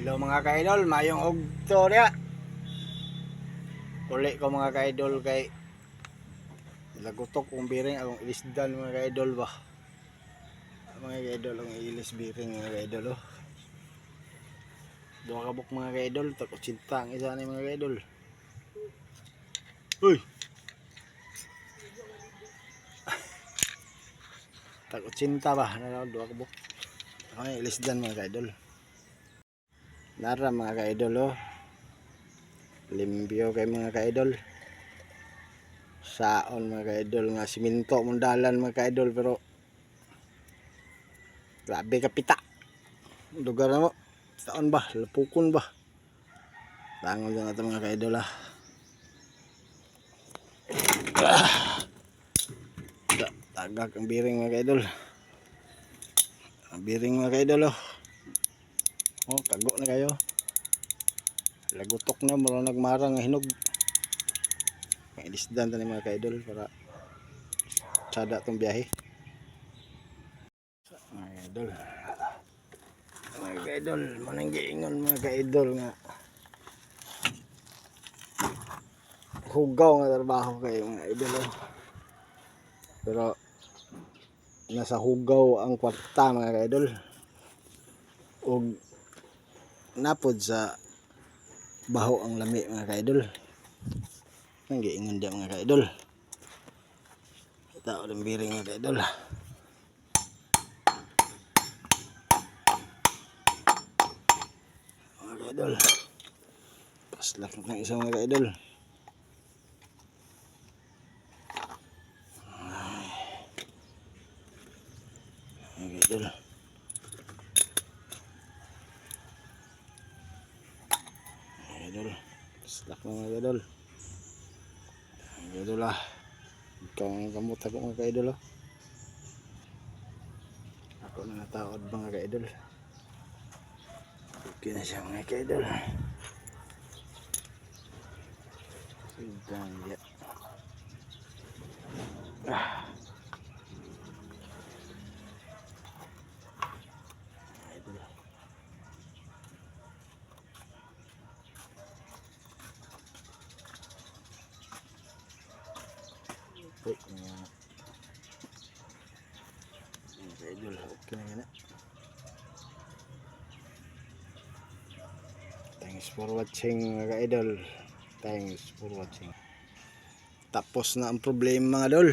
Hello mga ka-idol, mayong ugto niya. Uli ko mga ka-idol kay lagutok kong biring akong ilisdan mga ka-idol ba. Mga ka-idol ang ilis biring mga ka-idol oh. Dua kabuk mga ka-idol, takot cinta ang isa ni mga ka-idol. Uy. Takot cinta ba, dua kabuk. Ang ilisdan mga ka-idol. Nara mga ka-idol oh. Limpyo kay mga ka-idol. Saon mga ka-idol nga siminto mong dalan mga ka-idol pero grabe kapita. Lugar na mo. Saon ba? Lapukon ba? Tangon lang ito mga ka-idol ah. Tagak ang biring mga ka-idol. Ang biring mga ka-idol oh. Oh, kago na kayo. Lagutok na mula nagmarang nga hinog. May ilisdan tani mga ka-idol para sada tong biyahe. Mga ka-idol. Mga ka-idol, mananggiingon mga ka-idol nga hugaw nga trabaho kayo mga idol oh. Pero nasa hugaw ang kwarta mga ka-idol. Og napod sa baho ang lami mga ka-idol. Mananggiingon dia mga ka-idol. Tao ng biring mga ka-idol. Mga ka-idol. Paslak ng isang mga ka-idol. Mga ka-idol. Mga ka-idol. Paslak ng mga ka-idol. Mga ka-idol ah. Ikaw ang kamot ako mga ka-idol oh. Ako na nataod mga ka-idol. Okay na siya mga ka-idol. Sidang ya. Idol. Wait, idol, okay na yan. Thanks for watching mga ka-idol. Thanks for watching. Tapos na ang problema mga idol.